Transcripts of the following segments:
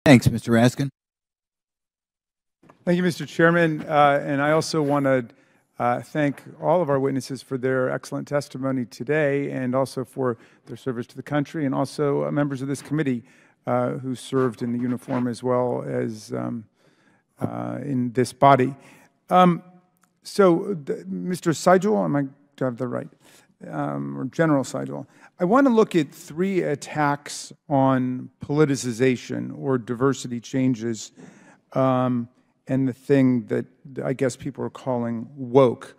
Thanks, Mr. Raskin. Thank you, Mr. Chairman. And I also want to thank all of our witnesses for their excellent testimony today, and also for their service to the country, and also members of this committee who served in the uniform as well as in this body. Mr. Seidel, do I have the right? Or General Seidel, I want to look at 3 attacks on politicization or diversity changes, and the thing that I guess people are calling woke.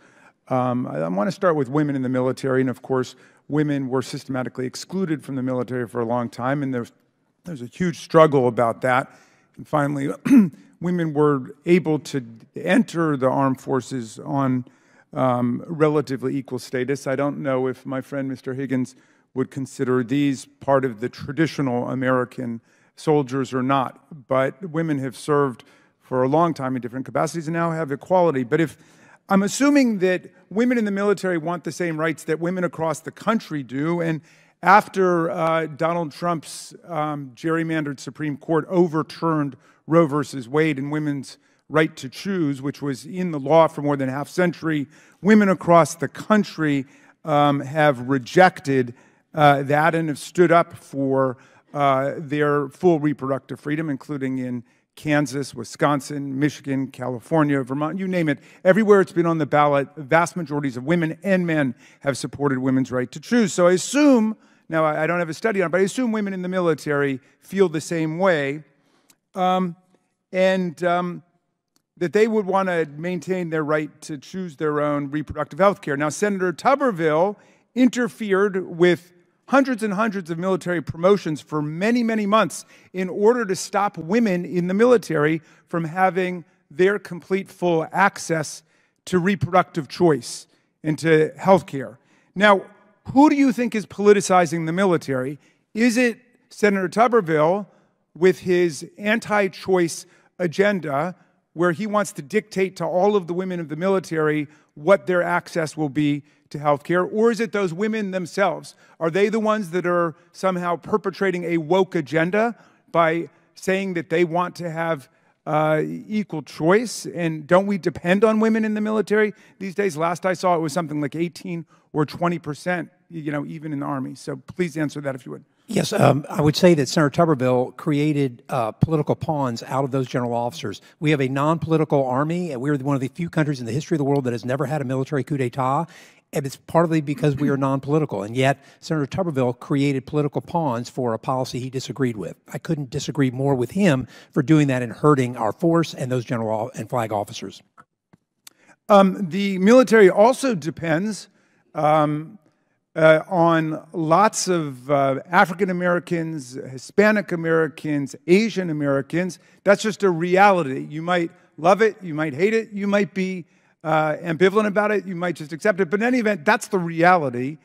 I want to start with women in the military, and of course, women were systematically excluded from the military for a long time, and there's a huge struggle about that. And finally, women were able to enter the armed forces on relatively equal status. I don't know if my friend Mr. Higgins would consider these part of the traditional American soldiers or not, but women have served for a long time in different capacities and now have equality. But if I'm assuming that women in the military want the same rights that women across the country do, and after Donald Trump's gerrymandered Supreme Court overturned Roe versus Wade and women's right to choose, which was in the law for more than a half century, women across the country have rejected that and have stood up for their full reproductive freedom, including in Kansas, Wisconsin, Michigan, California, Vermont, you name it. Everywhere it's been on the ballot, vast majorities of women and men have supported women's right to choose. So I assume, now I don't have a study on it, but I assume women in the military feel the same way, and that they would want to maintain their right to choose their own reproductive health care. Now, Senator Tuberville interfered with hundreds and hundreds of military promotions for many, many months in order to stop women in the military from having their complete full access to reproductive choice and to health care. Now, who do you think is politicizing the military? Is it Senator Tuberville with his anti-choice agenda, where he wants to dictate to all of the women of the military what their access will be to health care? Or is it those women themselves? Are they the ones that are somehow perpetrating a woke agenda by saying that they want to have equal choice? And don't we depend on women in the military these days? Last I saw, it was something like 18 or 20%, even in the Army. So please answer that if you would. Yes, I would say that Senator Tuberville created political pawns out of those general officers. We have a non-political army, and we're one of the few countries in the history of the world that has never had a military coup d'etat, and it's partly because we are non-political. And yet, Senator Tuberville created political pawns for a policy he disagreed with. I couldn't disagree more with him for doing that and hurting our force and those general and flag officers. The military also depends on lots of African Americans, Hispanic Americans, Asian Americans. That's just a reality. You might love it, you might hate it, you might be ambivalent about it, you might just accept it. But in any event, that's the reality,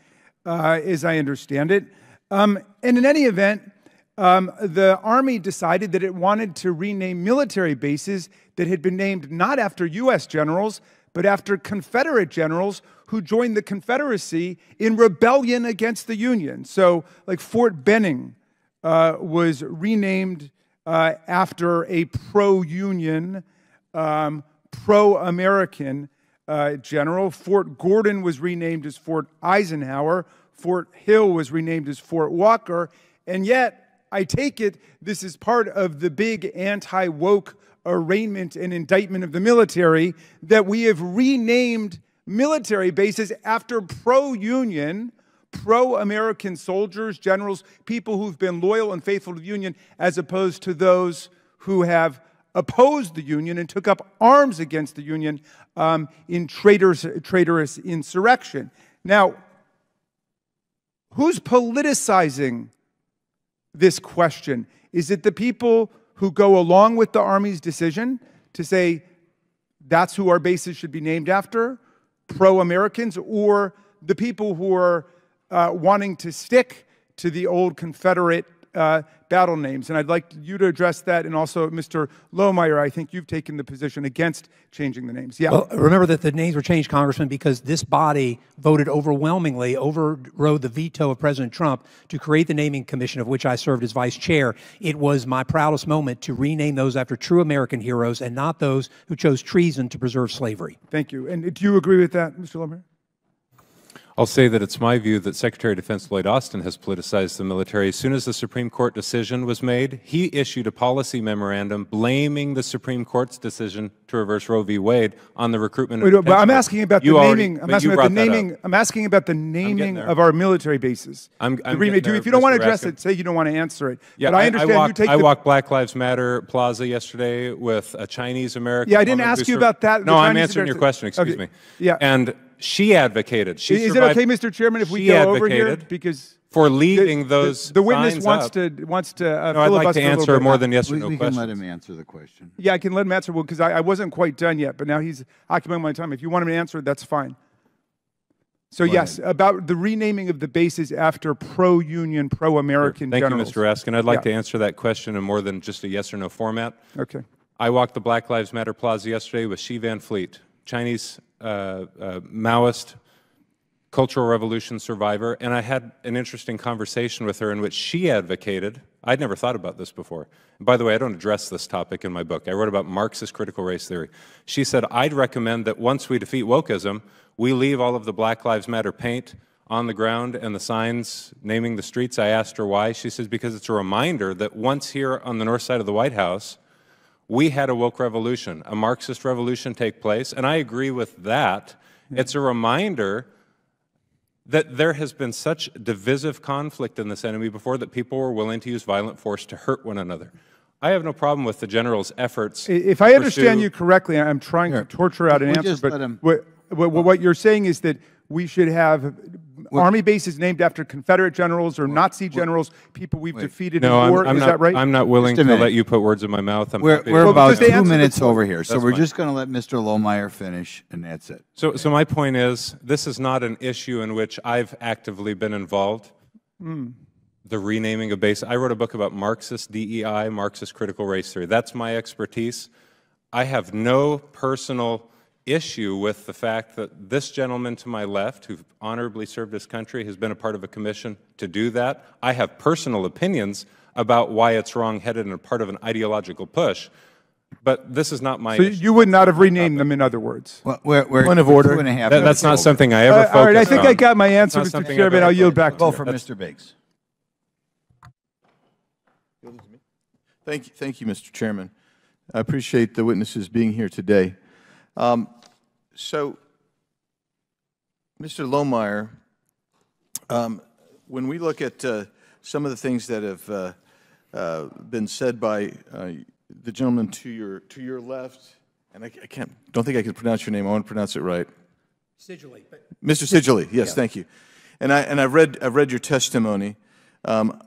as I understand it. And in any event, the Army decided that it wanted to rename military bases that had been named not after U.S. generals, but after Confederate generals who joined the Confederacy in rebellion against the Union. So, like Fort Benning was renamed after a pro-Union, pro-American general. Fort Gordon was renamed as Fort Eisenhower. Fort Hill was renamed as Fort Walker. And yet, I take it this is part of the big anti-woke arraignment and indictment of the military, that we have renamed military bases after pro-Union, pro-American soldiers, generals, people who've been loyal and faithful to the Union, as opposed to those who have opposed the Union and took up arms against the Union in traitorous insurrection. Now, who's politicizing this question? Is it the people who go along with the Army's decision to say that's who our bases should be named after, pro-Americans, or the people who are wanting to stick to the old Confederate battle names. And I'd like you to address that. And also, Mr. Lohmeyer, I think you've taken the position against changing the names. Yeah. Well, remember that the names were changed, Congressman, because this body voted overwhelmingly, overrode the veto of President Trump to create the naming commission, of which I served as vice chair. It was my proudest moment to rename those after true American heroes and not those who chose treason to preserve slavery. Thank you. And do you agree with that, Mr. Lohmeyer? I'll say that it's my view that Secretary of Defense Lloyd Austin has politicized the military. As soon as the Supreme Court decision was made, he issued a policy memorandum blaming the Supreme Court's decision to reverse Roe v. Wade on the recruitment of But I'm asking about the naming. I'm asking about the I'm naming of our military bases. If you don't want to address it, say you don't want to answer it. Yeah, but I understand you take I walked Black Lives Matter Plaza yesterday with a Chinese American. Yeah, I didn't ask you about that. No, I'm answering your question. Excuse me. Yeah. And she advocated. Is it okay, Mr. Chairman, if we go over here? Because for leaving those the witness signs wants to no, I'd like to answer more than yes or no we questions. can let him answer the question. Yeah, I can let him answer, because I wasn't quite done yet, but now he's occupying my time. If you want him to answer it, that's fine. So yes, about the renaming of the bases after pro-union, pro-American generals. Thank you, Mr. Raskin. I'd like to answer that question in more than just a yes or no format. Okay. I walked the Black Lives Matter Plaza yesterday with Xi Van Fleet, Chinese Maoist Cultural Revolution survivor, and I had an interesting conversation with her in which she advocated, I'd never thought about this before. And by the way, I don't address this topic in my book. I wrote about Marxist critical race theory. She said, I'd recommend that once we defeat wokeism, we leave all of the Black Lives Matter paint on the ground and the signs naming the streets. I asked her why. She says, because it's a reminder that once here on the north side of the White House, we had a woke revolution, a Marxist revolution take place, and I agree with that. It's a reminder that there has been such divisive conflict in this enemy before that people were willing to use violent force to hurt one another. I have no problem with the general's efforts. If I understand you correctly, I'm trying to torture out an answer, but what you're saying is that we should have army bases named after Confederate generals or Nazi generals, people we've defeated in war. Is that right? I'm not willing to let you put words in my mouth. We're about 2 minutes over here, so we're just going to let Mr. Lohmeyer finish, and that's it. So my point is, this is not an issue in which I've actively been involved. The renaming of bases. I wrote a book about Marxist DEI, Marxist critical race theory. That's my expertise. I have no personal issue with the fact that this gentleman to my left, who honorably served his country, has been a part of a commission to do that. I have personal opinions about why it's wrong-headed and a part of an ideological push, but this is not my issue. You would not have renamed them, in other words? Well, we're point of order. 2.5 minutes That's not something I ever focused on. All right, I think I got my answer, Mr. Chairman. I'll yield back to you. Go for Mr. Biggs. Thank you, Mr. Chairman. I appreciate the witnesses being here today. So, Mr. Lohmeyer, when we look at some of the things that have been said by the gentleman to your left, and don't think I can pronounce your name. I want to pronounce it right. Sidgley. Mr. Sidgley, yes, thank you. And I've read your testimony. I'm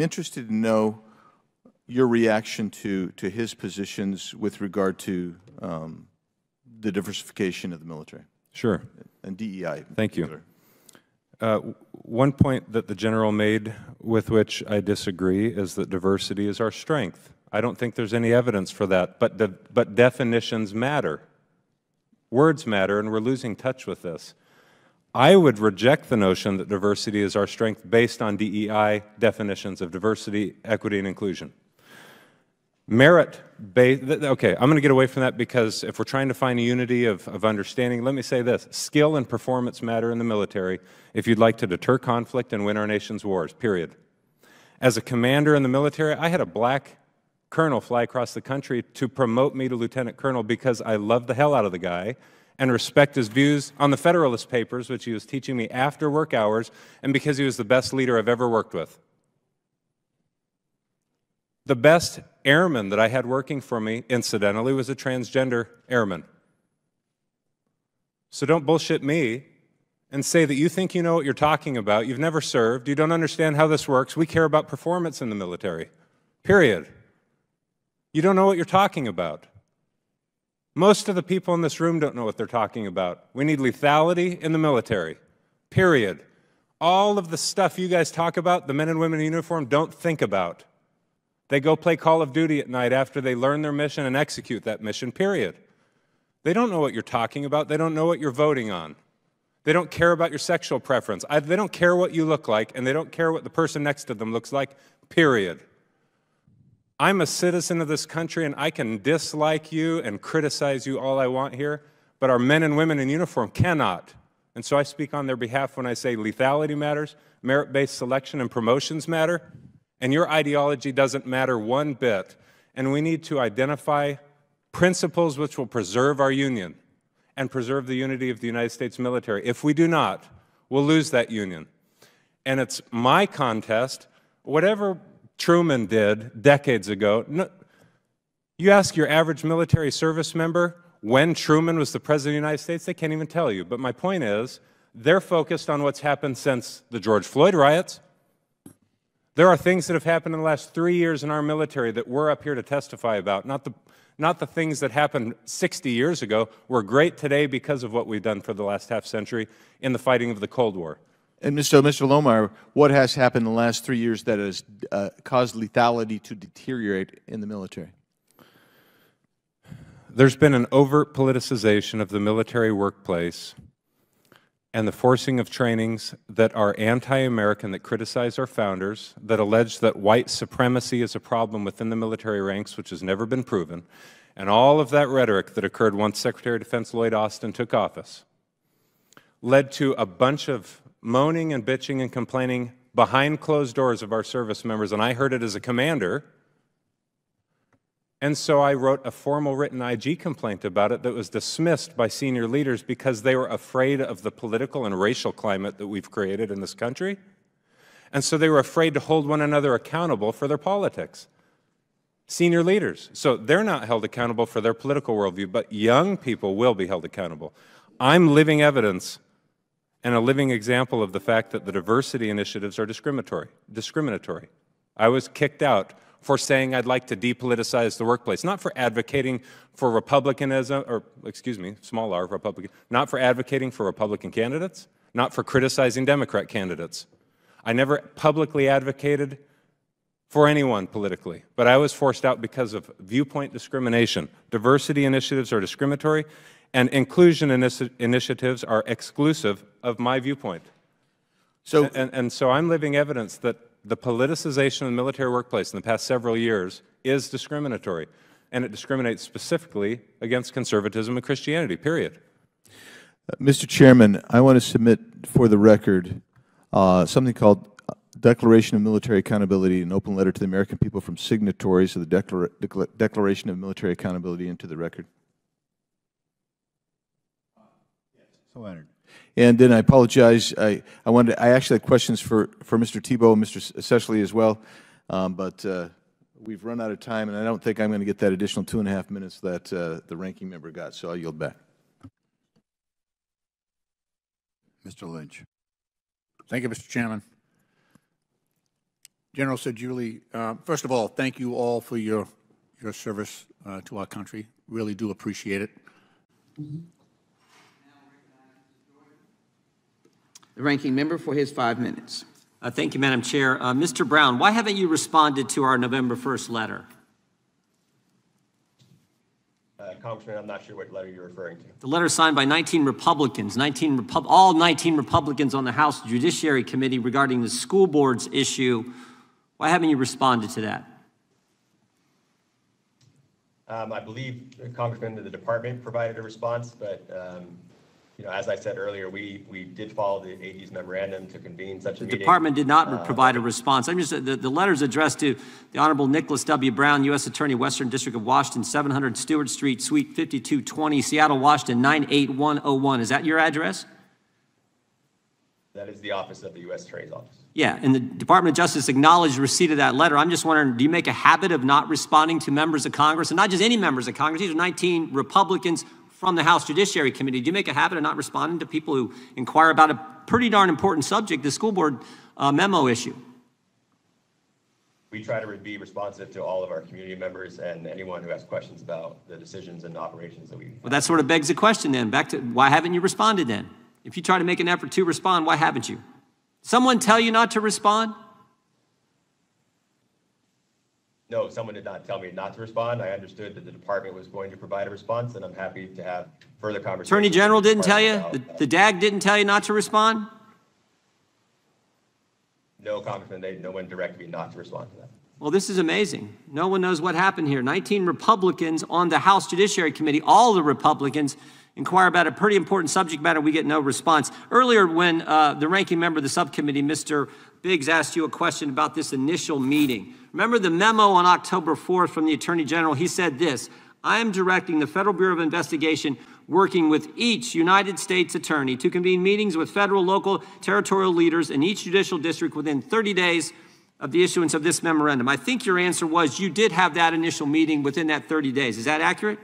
interested to know your reaction to his positions with regard to the diversification of the military. Sure. And DEI. Thank you. One point that the general made with which I disagree is that diversity is our strength. I don't think there's any evidence for that, but definitions matter. Words matter, and we're losing touch with this. I would reject the notion that diversity is our strength based on DEI definitions of diversity, equity, and inclusion. Merit-based, okay, I'm going to get away from that because if we're trying to find a unity of understanding, let me say this. Skill and performance matter in the military if you'd like to deter conflict and win our nation's wars, period. As a commander in the military, I had a black colonel fly across the country to promote me to lieutenant colonel because I love the hell out of the guy and respect his views on the Federalist Papers, which he was teaching me after work hours, and because he was the best leader I've ever worked with. The best airman that I had working for me, incidentally, was a transgender airman. So don't bullshit me and say that you think you know what you're talking about. You've never served. You don't understand how this works. We care about performance in the military, period. You don't know what you're talking about. Most of the people in this room don't know what they're talking about. We need lethality in the military, period. All of the stuff you guys talk about, the men and women in uniform don't think about. They go play Call of Duty at night after they learn their mission and execute that mission, period. They don't know what you're talking about. They don't know what you're voting on. They don't care about your sexual preference. They don't care what you look like, and they don't care what the person next to them looks like, period. I'm a citizen of this country, and I can dislike you and criticize you all I want here, but our men and women in uniform cannot. And so I speak on their behalf when I say lethality matters, merit-based selection and promotions matter, and your ideology doesn't matter one bit. And we need to identify principles which will preserve our union and preserve the unity of the United States military. If we do not, we'll lose that union. And it's my contest. Whatever Truman did decades ago, you ask your average military service member when Truman was the President of the United States, they can't even tell you. But my point is, they're focused on what's happened since the George Floyd riots. There are things that have happened in the last 3 years in our military that we're up here to testify about, not the things that happened 60 years ago. We're great today because of what we've done for the last half century in the fighting of the Cold War. And Mr. Lohmeyer, what has happened in the last 3 years that has caused lethality to deteriorate in the military? There's been an overt politicization of the military workplace and the forcing of trainings that are anti-American, that criticize our founders, that allege that white supremacy is a problem within the military ranks, which has never been proven, and all of that rhetoric that occurred once Secretary of Defense Lloyd Austin took office led to a bunch of moaning and bitching and complaining behind closed doors of our service members, and I heard it as a commander. And so I wrote a formal written IG complaint about it that was dismissed by senior leaders because they were afraid of the political and racial climate that we've created in this country. And so they were afraid to hold one another accountable for their politics. Senior leaders. So they're not held accountable for their political worldview, but young people will be held accountable. I'm living evidence and a living example of the fact that the diversity initiatives are discriminatory. I was kicked out for saying I'd like to depoliticize the workplace, not for advocating for Republicanism, or excuse me, small r, Republican, not for advocating for Republican candidates, not for criticizing Democrat candidates. I never publicly advocated for anyone politically, but I was forced out because of viewpoint discrimination. Diversity initiatives are discriminatory, and inclusion initiatives are exclusive of my viewpoint. So, and so I'm living evidence that the politicization of the military workplace in the past several years is discriminatory, and it discriminates specifically against conservatism and Christianity, period. Mr. Chairman, I want to submit for the record something called Declaration of Military Accountability, an open letter to the American people from signatories of the Declaration of Military Accountability into the record. So entered. And then I apologize. I actually had questions for Mr. Thibault and Mr. Sessley as well, but we've run out of time, and I don't think I'm going to get that additional 2.5 minutes that the ranking member got. So I'll yield back. Mr. Lynch. Thank you, Mr. Chairman. General Sajuli, first of all, thank you all for your service to our country. Really do appreciate it. The ranking member for his 5 minutes. Thank you, Madam Chair. Mr. Brown, why haven't you responded to our November 1st letter? Congressman, I'm not sure what letter you're referring to. The letter signed by 19 Republicans, all 19 Republicans on the House Judiciary Committee regarding the school board's issue. Why haven't you responded to that? I believe, Congressman, that the department provided a response, but you know, as I said earlier, we did follow the AG's memorandum to convene such a meeting. The department did not provide a response. I'm just the letter is addressed to the Honorable Nicholas W. Brown, U.S. Attorney, Western District of Washington, 700 Stewart Street, Suite 5220, Seattle, Washington, 98101. Is that your address? That is the office of the U.S. Attorney's Office. Yeah, and the Department of Justice acknowledged receipt of that letter. I'm just wondering, do you make a habit of not responding to members of Congress, and not just any members of Congress? These are 19 Republicans from the House Judiciary Committee. Do you make a habit of not responding to people who inquire about a pretty darn important subject, the school board memo issue? We try to be responsive to all of our community members and anyone who has questions about the decisions and operations that we. Well, that sort of begs the question then. Back to why haven't you responded then? If you try to make an effort to respond, why haven't you? Someone tell you not to respond? No, someone did not tell me not to respond. I understood that the department was going to provide a response, and I'm happy to have further conversations. Attorney General didn't tell you? About- The DAG didn't tell you not to respond? No, Congressman, no one directed me not to respond to that. Well, this is amazing. No one knows what happened here. 19 Republicans on the House Judiciary Committee, all the Republicans, inquire about a pretty important subject matter. We get no response. Earlier, when the ranking member of the subcommittee, Mr. Biggs, asked you a question about this initial meeting. Remember the memo on October 4th from the Attorney General? He said this: I am directing the Federal Bureau of Investigation, working with each United States attorney, to convene meetings with federal, local, territorial leaders in each judicial district within 30 days of the issuance of this memorandum. I think your answer was you did have that initial meeting within that 30 days. Is that accurate?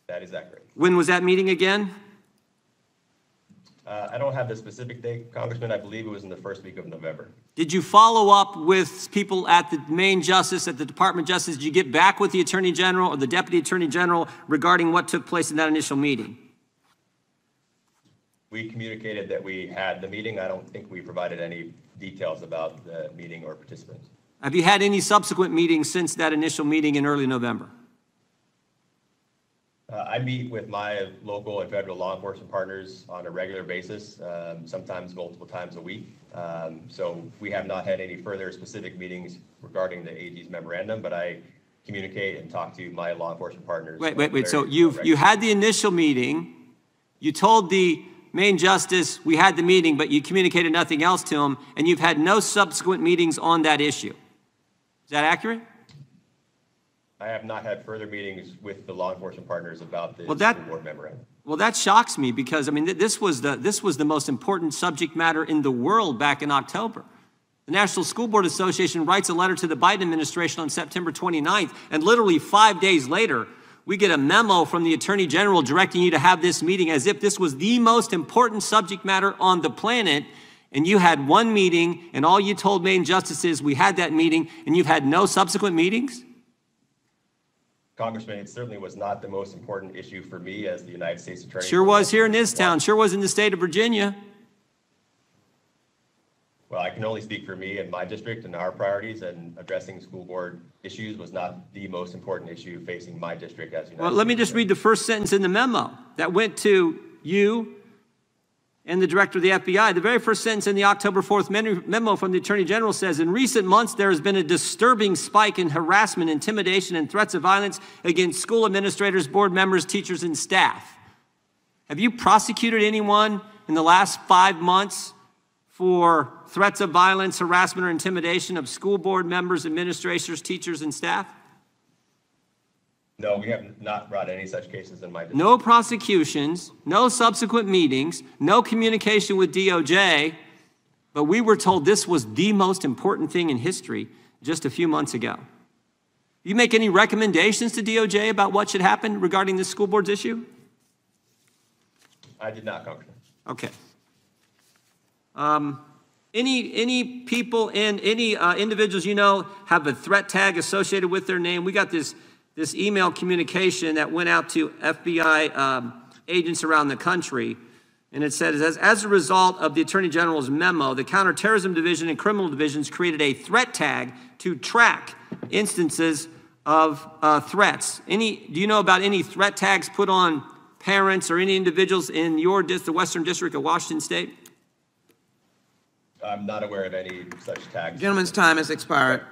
That is accurate. When was that meeting again? I don't have the specific date, Congressman. I believe it was in the first week of November. Did you follow up with people at the main justice, at the Department of Justice? Did you get back with the Attorney General or the Deputy Attorney General regarding what took place in that initial meeting? We communicated that we had the meeting. I don't think we provided any details about the meeting or participants. Have you had any subsequent meetings since that initial meeting in early November? I meet with my local and federal law enforcement partners on a regular basis, sometimes multiple times a week. So we have not had any further specific meetings regarding the AG's memorandum, but I communicate and talk to my law enforcement partners. Wait. So you had the initial meeting. You told the main justice we had the meeting, but you communicated nothing else to him, and you've had no subsequent meetings on that issue. Is that accurate? I have not had further meetings with the law enforcement partners about the school board memorandum. Well, that shocks me because, I mean, this was the most important subject matter in the world back in October. The National School Board Association writes a letter to the Biden administration on September 29th, and literally 5 days later, we get a memo from the Attorney General directing you to have this meeting as if this was the most important subject matter on the planet, and you had one meeting, and all you told main justice is we had that meeting, and you've had no subsequent meetings? Congressman, it certainly was not the most important issue for me as the United States Attorney. Sure was here in this town. Sure was in the state of Virginia. Well, I can only speak for me and my district and our priorities, and addressing school board issues was not the most important issue facing my district as United Well, let me just read the first sentence in the memo that went to you and the director of the FBI. The very first sentence in the October 4th memo from the Attorney General says, in recent months, there has been a disturbing spike in harassment, intimidation, and threats of violence against school administrators, board members, teachers, and staff. Have you prosecuted anyone in the last 5 months for threats of violence, harassment, or intimidation of school board members, administrators, teachers, and staff? No, we have not brought any such cases in my district. No prosecutions, no subsequent meetings, no communication with DOJ, but we were told this was the most important thing in history just a few months ago. You make any recommendations to DOJ about what should happen regarding this school board's issue? I did not, Congressman. Okay. Any people and any individuals you know have a threat tag associated with their name? We got this email communication that went out to FBI agents around the country, and it says, as a result of the Attorney General's memo, the Counterterrorism Division and Criminal Divisions created a threat tag to track instances of threats. Do you know about any threat tags put on parents or any individuals in your the Western District of Washington State? I'm not aware of any such tags. Gentleman's time has expired.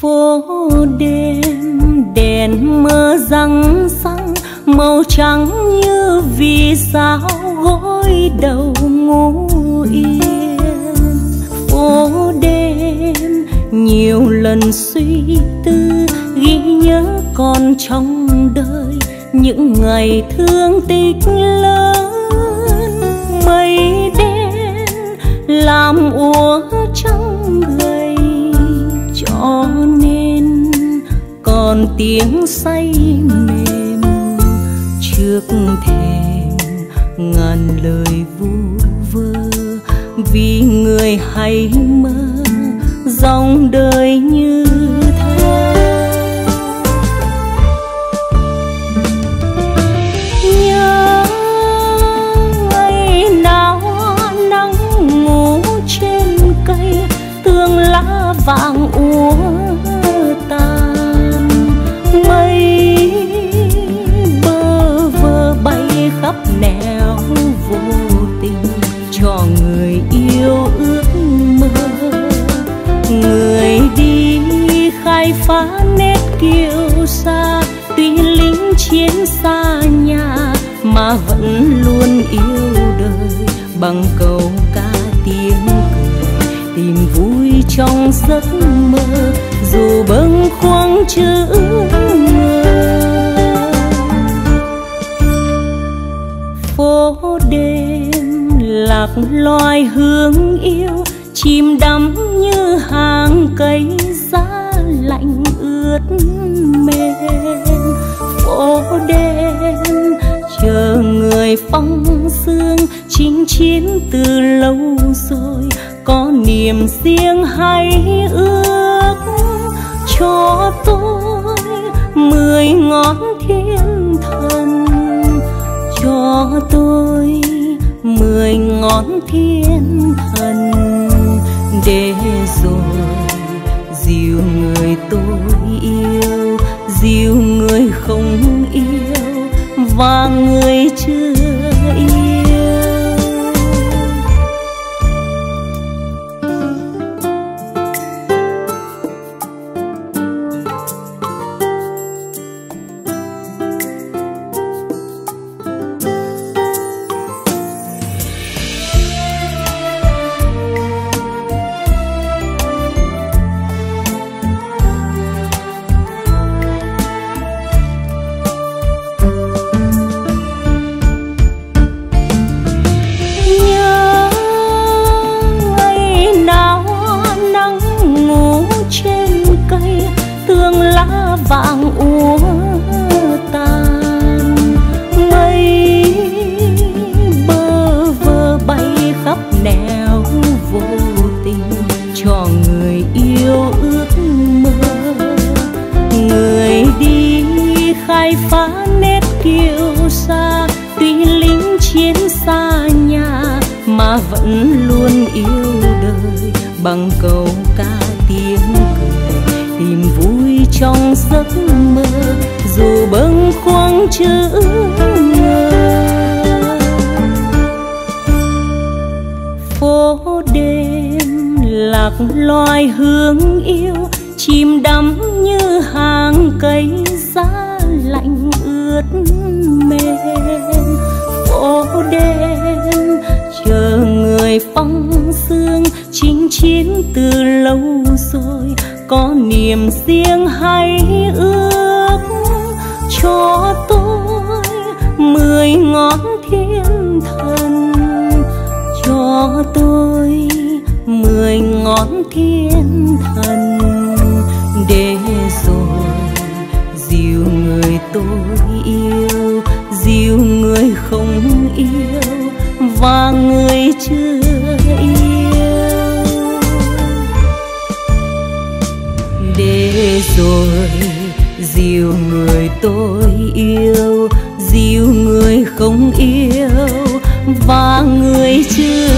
Phố đêm đèn mơ răng răng, màu trắng như vì sao gối đầu ngủ yên. Phố đêm nhiều lần suy tư, ghi nhớ còn trong đời những ngày thương tích lớn. Mây đen làm úa trong gầy cho nên còn tiếng say mềm trước thềm ngàn lời vu vơ, vì người hay mơ dòng đời như thơ. Nhớ ngày nào nắng ngủ trên cây, tường lá vàng úa tàn, mây bơ vơ bay khắp nẻo vô tình cho người yêu ước mơ. Người đi khai phá nét kiêu sa, tuy lính chiến xa nhà mà vẫn luôn yêu đời, bằng câu ca tiếng cười tìm vui trong giấc mơ, dù bâng khuâng chữ ngờ. Phố đêm lạc loài hương yêu, chìm đắm như hàng cây giá lạnh ướt mềm. Phố đêm chờ người phong sương, chinh chiến từ lâu rồi, có niềm riêng hay ước cho tôi 10 ngón thiên thần, cho tôi 10 ngón thiên thần, để rồi dìu người tôi yêu, dìu người không yêu và người chưa yêu. Vàng úa tàn, mây bơ vơ bay khắp nẻo vô tình cho người yêu ước mơ. Người đi khai phá nét kiêu sa, tuy lính chiến xa nhà mà vẫn luôn yêu đời, bằng câu ca tiếng cười tìm vui trong giấc mơ, dù bâng khuâng chữ ngờ. Phố đêm lạc loài hương yêu, chìm đắm như hàng cây giá lạnh ướt mềm. Phố đêm chờ người phong sương, chinh chiến từ lâu rồi, có niềm riêng hay ước cho tôi 10 ngón thiên thần, cho tôi 10 ngón thiên thần, để rồi dìu người tôi yêu, dìu người không yêu và người chưa yêu, để rồi dìu người tôi yêu, dìu người không yêu và người chưa